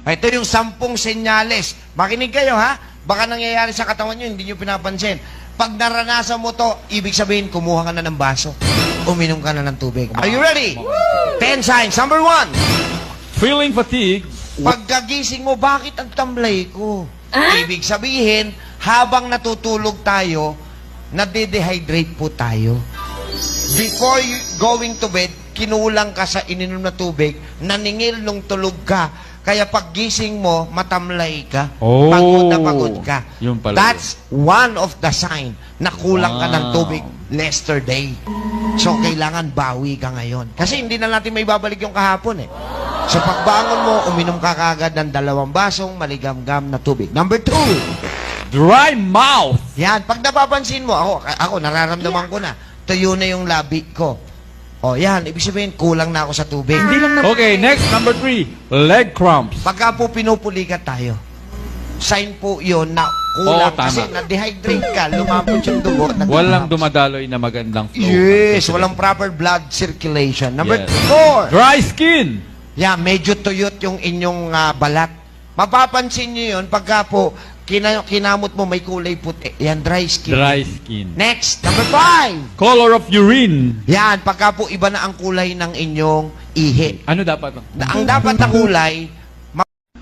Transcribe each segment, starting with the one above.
Ito yung 10 senyales. Makinig kayo, ha? Baka nangyayari sa katawan nyo, hindi nyo pinapansin. Pag naranasan mo to, ibig sabihin, kumuha ka na ng baso. Uminom ka na ng tubig. Are you ready? 10 signs. Number 1. Feeling fatigue. Pagkagising mo, bakit ang tamlay ko? Ibig sabihin, habang natutulog tayo, nade-dehydrate po tayo. Before going to bed, kinulang ka sa ininom na tubig, naningil nung tulog ka. Kaya paggising mo, matamlay ka. Oh. Pagod na pagod ka. Yun pala. That's one of the sign na kulang ka ng Wow. tubig yesterday. So, kailangan bawi ka ngayon. Kasi hindi na natin may babalik yung kahapon eh. So, pagbangon mo, uminom ka kagad ng 2 basong maligamgam na tubig. Number 2. Dry mouth. Yan, pag napapansin mo, ako nararamdaman ko na, tuyo na yung labi ko. O, yan, ibig sabihin, kulang na ako sa tubig. Okay, next, number 3. Leg cramps. Pagka po pinupulikat tayo, sign po yun na kulang. Oo, tama. Kasi na-dehydrate ka, lumapot yung dugo. Walang dumadaloy na magandang flow. Yes, walang proper blood circulation. Number Yes. 4. Dry skin. Yeah, medyo tuyot yung inyong balat. Mapapansin nyo yun pagka po kinamot mo may kulay puti. Yan, dry skin. Dry skin. Next, number 5. Color of urine. Yan, pagka po iba na ang kulay ng inyong ihi. Ano dapat? Ang dapat na kulay,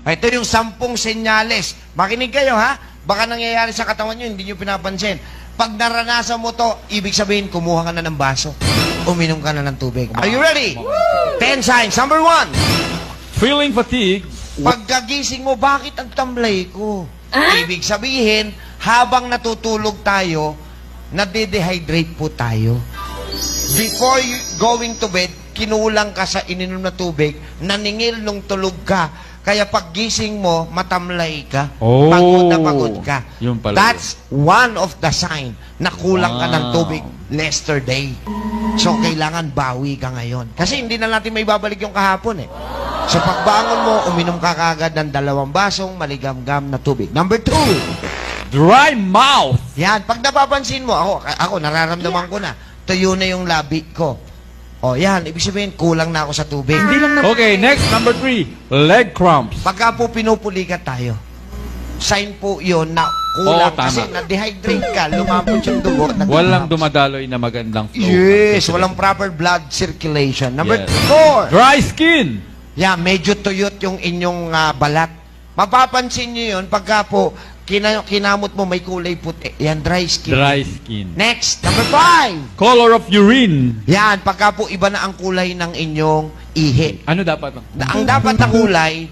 ito yung 10 senyales. Makinig kayo, ha? Baka nangyayari sa katawan nyo, hindi nyo pinapansin. Pag naranasan mo to, ibig sabihin, kumuha ka na ng baso. Uminom ka na ng tubig. Are you ready? 10 signs. Number 1. Feeling fatigue. Pagkagising mo, bakit ang tamlay ko? Ibig sabihin, habang natutulog tayo, nade-dehydrate po tayo. Before going to bed, kinulang ka sa ininom na tubig, naningil nung tulog ka. Kaya paggising mo, matamlay ka. Oh. Pagod na pagod ka. Yun pala. That's one of the sign na kulang ka ng Wow. tubig yesterday. So, kailangan bawi ka ngayon. Kasi hindi na natin may babalik yung kahapon eh. So, pagbangon mo, uminom ka kagad ng 2 basong maligamgam na tubig. Number 2. Dry mouth. Yan, pag napapansin mo, ako nararamdaman ko na, tuyo na yung labi ko. O, yan, ibig sabihin, kulang na ako sa tubig. Okay, next, number 3. Leg cramps. Pagka po pinupulikat tayo, sign po yun na kulang. Oo, tama. Kasi na-dehydrate ka, lumapot yung dugo. Walang dumadaloy na magandang flow. Yes, walang proper blood circulation. Number Yes. 4. Dry skin. Yeah, medyo tuyot yung inyong balat. Mapapansin nyo yun pagka po kinamot mo may kulay puti. Yan, dry skin. Dry skin. Next, number 5. Color of urine. Yan, pagka po iba na ang kulay ng inyong ihi. Ano dapat? Ang dapat na kulay,